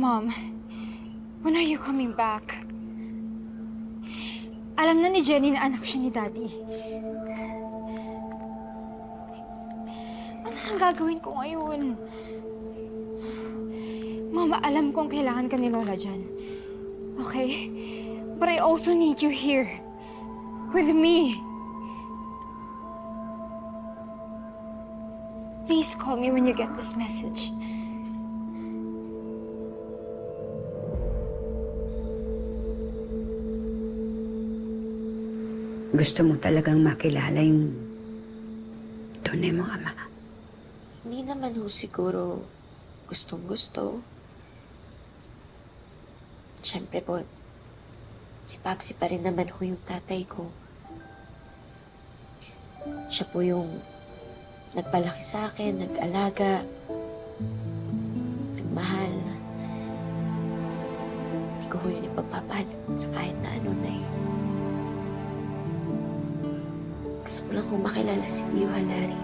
Mom, when are you coming back? Alam na ni Jenny na anak siya ni Daddy. Ano ang gagawin ko ngayon? Mama, alam kong kailangan ka ni Lola dyan. Okay? But I also need you here. With me. Please call me when you get this message. Gusto mo talagang makilala yung tunay mong ama? Hindi naman ho siguro gustong-gusto. Siyempre po, si Papsi pa rin naman ho yung tatay ko. Siya po yung nagpalaki sa akin, nag-alaga, nagmahal. Hindi ko ho yun ipagpapalit sa kahit na ano na eh. Gusto ko lang kung makilala si Dio Halari.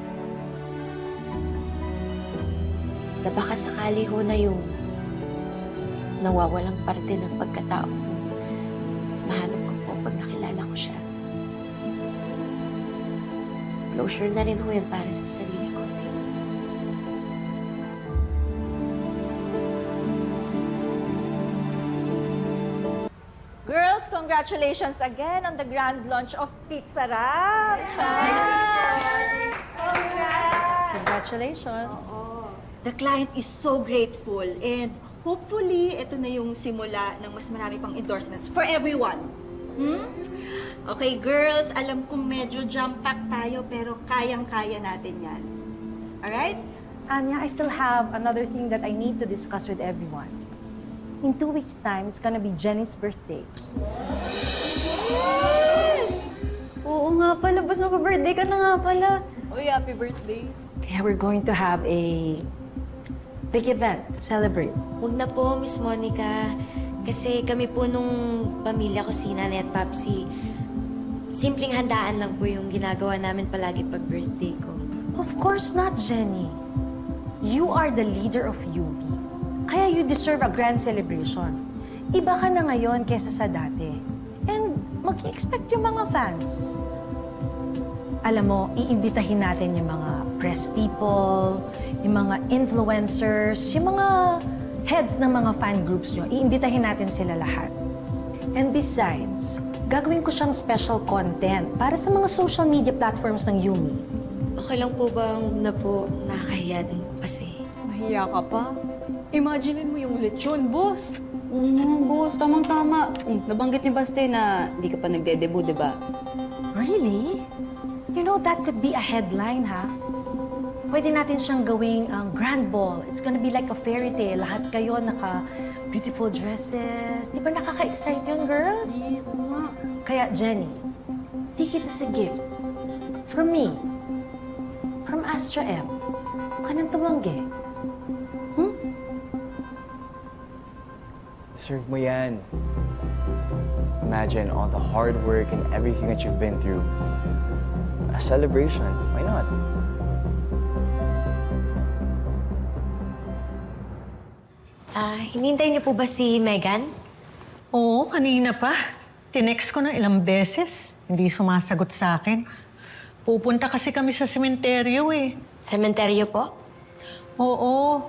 Na baka sakali ho na yung nawawalang parte ng pagkatao ko. Mahanap ko po pag nakilala ko siya. Closure na rin ho yun para sa sarili ko. Girls, congratulations again on the grand launch of Pizza Wrap! Congratulations! The client is so grateful and hopefully, ito na yung simula ng mas marami pang endorsements for everyone. Okay, girls, alam kong medyo jam-pack tayo pero kayang-kaya natin yan. Alright? Anya, I still have another thing that I need to discuss with everyone. In 2 weeks' time, it's gonna be Jenny's birthday. Yes! Oo nga pala, bas magpa-birthday ka na nga pala. Uy, happy birthday! Kaya we're going to have a big event to celebrate. Huwag na po, Miss Monica. Kasi kami po nung pamilya ko, si Nanay at Papsi, simpleng handaan lang po yung ginagawa namin palagi pag birthday ko. Of course not, Jenny. You are the leader of UB. Kaya you deserve a grand celebration. Iba ka na ngayon kesa sa dati. And mag-expect yung mga fans. Alam mo, iimbitahin natin yung mga press people, yung mga influencers, yung mga heads ng mga fan groups nyo. Iimbitahin natin sila lahat. And besides, gagawin ko siyang special content para sa mga social media platforms ng Yumi. Okay lang po ba na po nakahiya din po kasi? Mahiya ka pa? Imaginein mo yung lechon, boss. Boss, tamang-tama. Nabanggit ni Baste na di ka pa nagde-debut, di ba? Really? You know, that could be a headline, ha? Pwede natin siyang gawing grand ball. It's gonna be like a fairy tale. Lahat kayo naka-beautiful dresses. Di ba nakaka-excite yun, girls? Kaya, Jenny, take it as a gift. From me. From Astra M. Kanang tumanggi. Deserve mo yan. Imagine all the hard work and everything that you've been through. A celebration, why not? Hinintay niyo po ba si Megan? Oo, kanina pa. Tinext ko na ilang beses. Hindi sumasagot sa akin. Pupunta kasi kami sa sementeryo eh. Sementeryo po? Oo.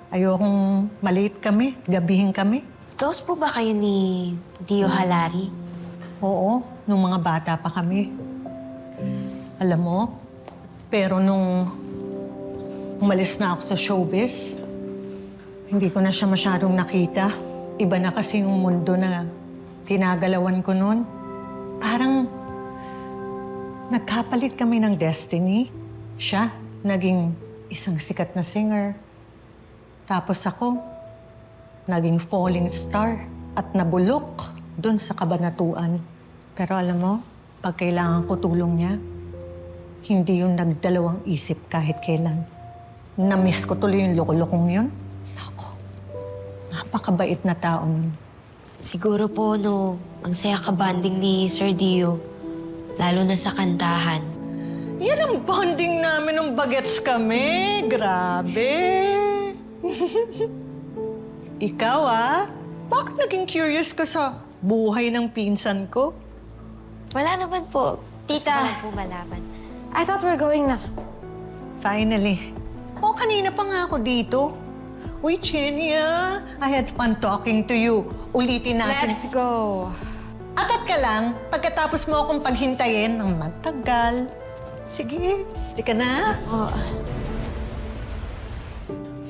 Ayokong malate kami, gabihin kami. Close po ba kayo ni Dio Halari? Oo, nung mga bata pa kami. Alam mo, pero nung umalis na ako sa showbiz, hindi ko na siya masyadong nakita. Iba na kasi yung mundo na ginagalawan ko noon. Parang nagkapalit kami ng destiny. Siya, naging isang sikat na singer. Tapos ako, naging falling star at nabulok doon sa kabanatuan. Pero alam mo, pag kailangan ko tulong niya, hindi yung nagdalawang isip kahit kailan. Na-miss ko tuloy yung loko-lokong yun. Ako, napakabait na tao nun. Siguro po, no, ang saya ka-banding ni Sir Dio, lalo na sa kantahan. Yan ang bonding namin nung bagets kami. Grabe. Ikaw bakit naging curious ka sa buhay ng pinsan ko? Wala naman po. Gusto Tita. ko lang po malaman. I thought we're going na. Finally. Kanina pa nga ako dito. Uy, Chenia, I had fun talking to you. Ulitin natin. Let's go. Atat ka lang, pagkatapos mo akong paghintayin ng matagal. Sige, di ka na.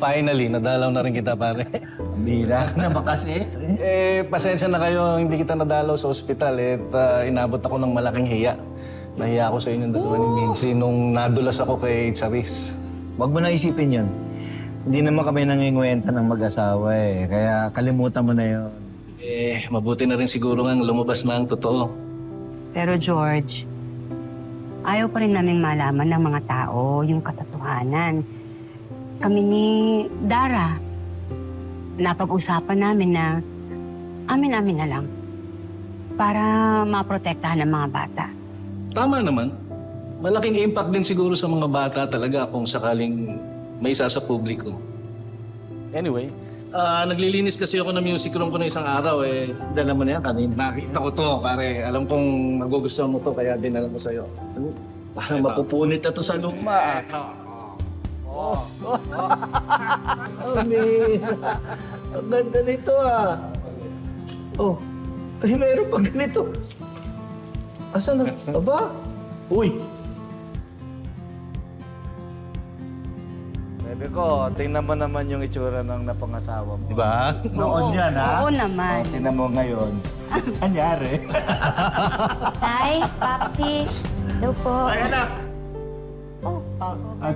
Finally, nadalaw na rin kita, pare. Bira ka naman kasi. Pasensya na kayo, hindi kita nadalaw sa ospital. Inabot ako ng malaking hiya. Nahiya ako sa inyong dalawa ni Mincy nung nadulas ako kay Charis. Huwag mo na isipin yun. Hindi naman kami nangingwenta ng mag-asawa Kaya kalimutan mo na yun. Mabuti na rin siguro nga lumabas na ang totoo. Pero George, ayaw pa rin naming malaman ng mga tao yung katotohanan. Kami ni Dara, napag-usapan namin na amin-amin na lang para maprotektahan ng mga bata. Tama naman. Malaking impact din siguro sa mga bata talaga kung sakaling may isa sa publiko. Anyway, naglilinis kasi ako ng music room ko na isang araw Dala mo na yan kanina. nakita ko to, pare. Alam kong magugustuhan mo to, kaya dinala ko sa'yo. Parang mapupunit na to sa luma. Oh, man. Ang ganda nito Oh, mayroon pa ganito. Asan na? Aba? Uy! Bebe ko, tingnan mo naman yung itsura ng napangasawa mo. Diba? Noon yan, Oo naman. Tingnan mo ngayon. Anyari? Hi, Papsi. Hello po. Ay, anak!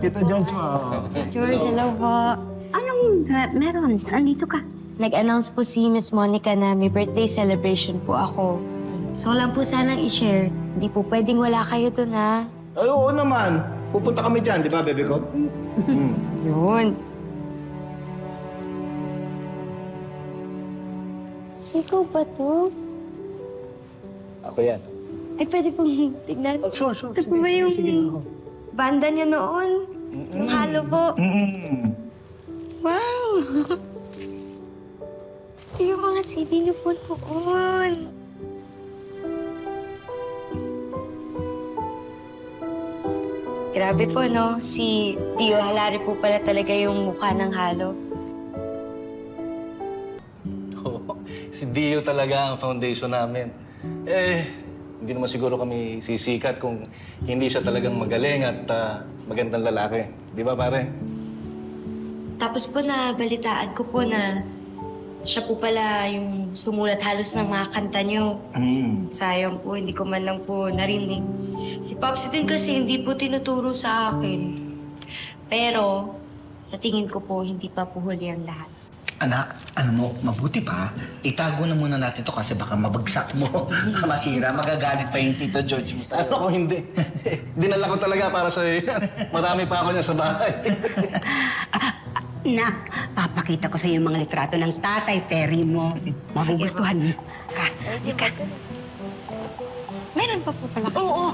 Tito Jones mo. George, hello po. Anong meron? Andito ka. Nag-announce po si Miss Monica na may birthday celebration po ako. So lang po sanang i-share. Hindi po pwedeng wala kayo dun, ha? Ay, oo naman. Pupunta kami dyan, di ba, bebe ko? Yun. Siko ba to? Ako yan. Ay, pwede pong tignan. Sure. Ito po ba yung banda niyo noon? Yung halo po? Wow! Ito yung mga CD niyo po noon. Grabe po, no? Si Tio Halari po pala talaga yung mukha ng halo. Si Dio talaga ang foundation namin. Hindi naman siguro kami sisikat kung hindi siya talagang magaling at magandang lalaki. Di ba, pare? Tapos po nabalitaan ko po na siya po pala yung sumulat halos ng mga kanta niyo. Sayang po, hindi ko man lang po narinig. Si Popsi din kasi hindi po tinuturo sa akin. Pero sa tingin ko po, hindi pa po huli ang lahat. Anak, alam mo, mabuti pa, itago na muna natin to kasi baka mabagsak mo, masira, magagalit pa yung Tito George mo sa'yo. Ano kung hindi? Dinala ko talaga para sa'yo yan. Marami pa ako niya sa bahay. Nak, papakita ko sa iyo mga litrato ng Tatay Perry mo. Magugustuhan mo. Ka. Meron pa po pala. Oo.